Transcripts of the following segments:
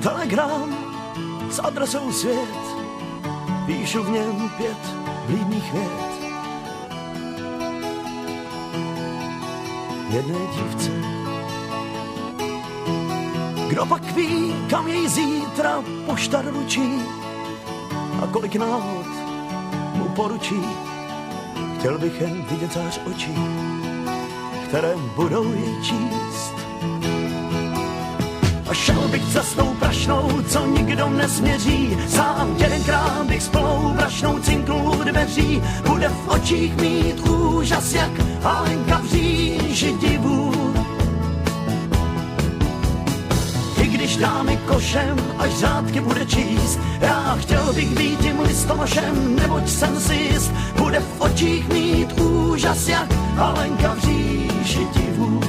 telegram s adresou svět, píšu v něm 5 vlídných vět. Jedné dívce, kdo pak ví, kam jej zítra pošta doručí a kolik náhod mu poručí. Chtěl bych jen vidět zář očí, které budou jej číst. A šel bych cestou prašnou, co nikdo nesměří. Sám jedenkrát bych s plnou brašnou cinknul dveří. Bude v očích mít úžas, jak Alenka v říži divů. I když dá mi košem, až řádky bude číst, já chtěl bych být tím listonošem, neboť jsem si jist. Bude v očích mít úžas, jak Alenka v říži divů.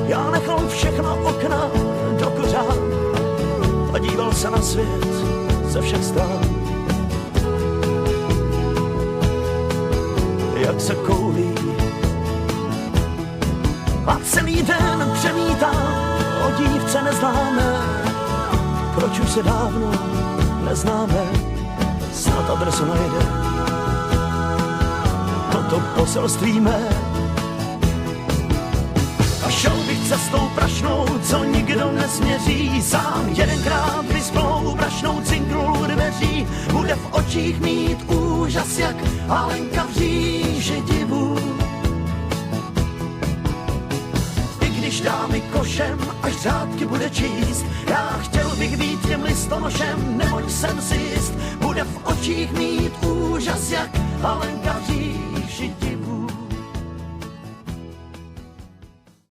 Já nechal všechna okna do kořán a díval se na svět ze všech stran. Jak se koulí a celý den přemítá o dívce neznámé. Proč už se dávno neznáme, snad adresu najde toto poselství mé. Šel bych cestou prašnou, co nikdo nesměří. Sám jedenkrát by s plnou brašnou cinknul dveří. Bude v očích mít úžas, jak Alenka v říži divů. I když dá mi košem, až řádky bude číst, já chtěl bych být těm listonošem, neboť jsem si jist. Bude v očích mít úžas, jak Alenka v